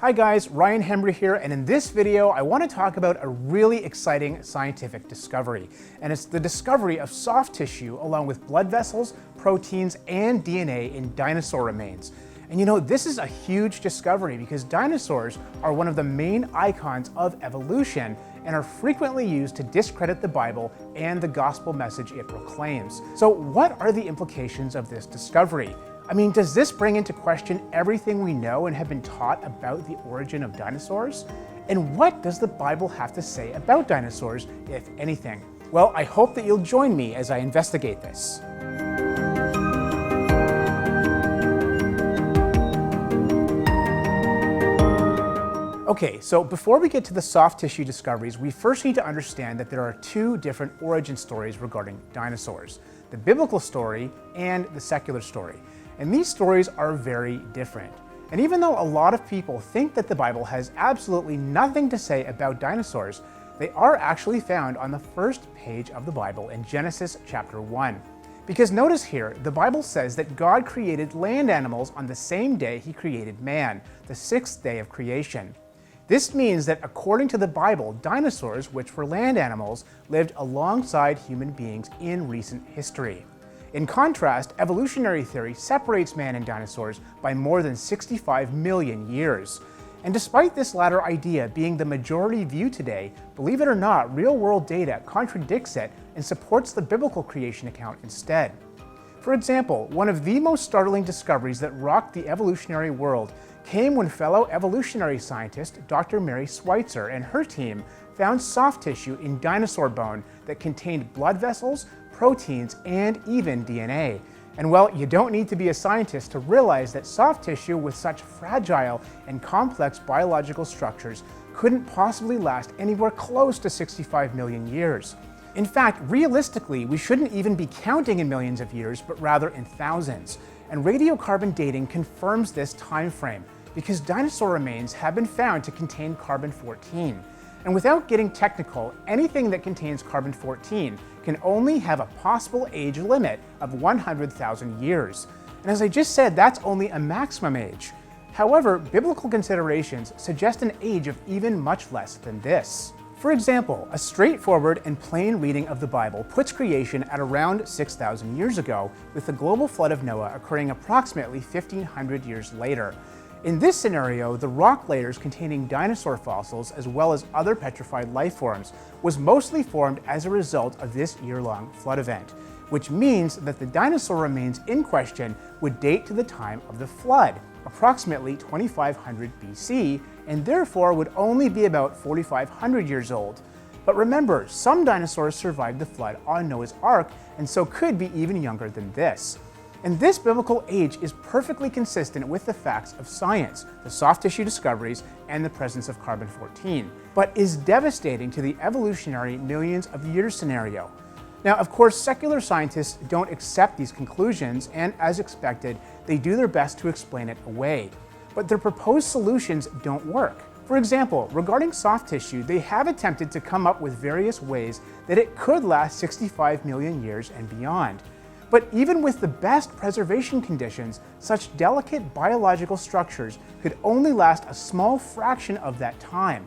Hi guys, Ryan Hembree here, and in this video I want to talk about a really exciting scientific discovery. And it's the discovery of soft tissue along with blood vessels, proteins, and DNA in dinosaur remains. And you know, this is a huge discovery because dinosaurs are one of the main icons of evolution and are frequently used to discredit the Bible and the gospel message it proclaims. So what are the implications of this discovery? I mean, does this bring into question everything we know and have been taught about the origin of dinosaurs? And what does the Bible have to say about dinosaurs, if anything? Well, I hope that you'll join me as I investigate this. Okay, so before we get to the soft tissue discoveries, we first need to understand that there are two different origin stories regarding dinosaurs: the biblical story and the secular story. And these stories are very different. And even though a lot of people think that the Bible has absolutely nothing to say about dinosaurs, they are actually found on the first page of the Bible in Genesis chapter 1. Because notice here, the Bible says that God created land animals on the same day He created man, the sixth day of creation. This means that according to the Bible, dinosaurs, which were land animals, lived alongside human beings in recent history. In contrast, evolutionary theory separates man and dinosaurs by more than 65 million years. And despite this latter idea being the majority view today, believe it or not, real-world data contradicts it and supports the biblical creation account instead. For example, one of the most startling discoveries that rocked the evolutionary world came when fellow evolutionary scientist Dr. Mary Schweitzer and her team found soft tissue in dinosaur bone that contained blood vessels, proteins, and even DNA. And well, you don't need to be a scientist to realize that soft tissue with such fragile and complex biological structures couldn't possibly last anywhere close to 65 million years. In fact, realistically, we shouldn't even be counting in millions of years, but rather in thousands. And radiocarbon dating confirms this time frame, because dinosaur remains have been found to contain carbon-14. And without getting technical, anything that contains carbon-14 can only have a possible age limit of 100,000 years. And as I just said, that's only a maximum age. However, biblical considerations suggest an age of even much less than this. For example, a straightforward and plain reading of the Bible puts creation at around 6,000 years ago, with the global flood of Noah occurring approximately 1,500 years later. In this scenario, the rock layers containing dinosaur fossils as well as other petrified life forms was mostly formed as a result of this year-long flood event, which means that the dinosaur remains in question would date to the time of the flood, approximately 2500 BC, and therefore would only be about 4,500 years old. But remember, some dinosaurs survived the flood on Noah's Ark, and so could be even younger than this. And this biblical age is perfectly consistent with the facts of science, the soft tissue discoveries, and the presence of carbon-14, but is devastating to the evolutionary millions of years scenario. Now, of course, secular scientists don't accept these conclusions, and as expected, they do their best to explain it away. But their proposed solutions don't work. For example, regarding soft tissue, they have attempted to come up with various ways that it could last 65 million years and beyond. But even with the best preservation conditions, such delicate biological structures could only last a small fraction of that time.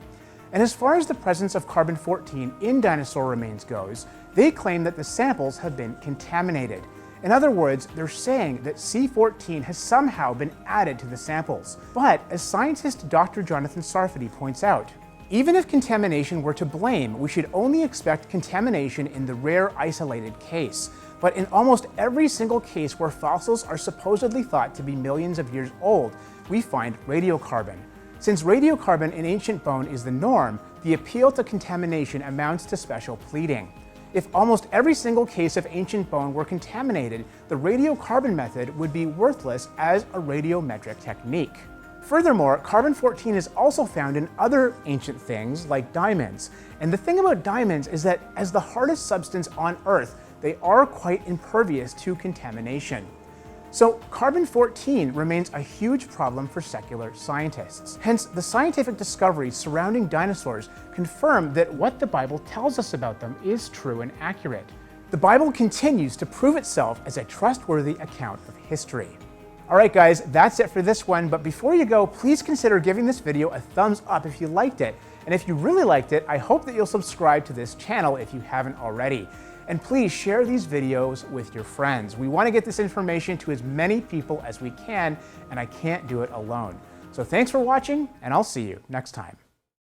And as far as the presence of carbon-14 in dinosaur remains goes, they claim that the samples have been contaminated. In other words, they're saying that C14 has somehow been added to the samples. But as scientist Dr. Jonathan Sarfati points out, even if contamination were to blame, we should only expect contamination in the rare isolated case. But in almost every single case where fossils are supposedly thought to be millions of years old, we find radiocarbon. Since radiocarbon in ancient bone is the norm, the appeal to contamination amounts to special pleading. If almost every single case of ancient bone were contaminated, the radiocarbon method would be worthless as a radiometric technique. Furthermore, carbon-14 is also found in other ancient things like diamonds. And the thing about diamonds is that as the hardest substance on Earth, they are quite impervious to contamination. So carbon-14 remains a huge problem for secular scientists. Hence, the scientific discoveries surrounding dinosaurs confirm that what the Bible tells us about them is true and accurate. The Bible continues to prove itself as a trustworthy account of history. All right, guys, that's it for this one. But before you go, please consider giving this video a thumbs up if you liked it. And if you really liked it, I hope that you'll subscribe to this channel if you haven't already. And please share these videos with your friends. We want to get this information to as many people as we can, and I can't do it alone. So thanks for watching, and I'll see you next time.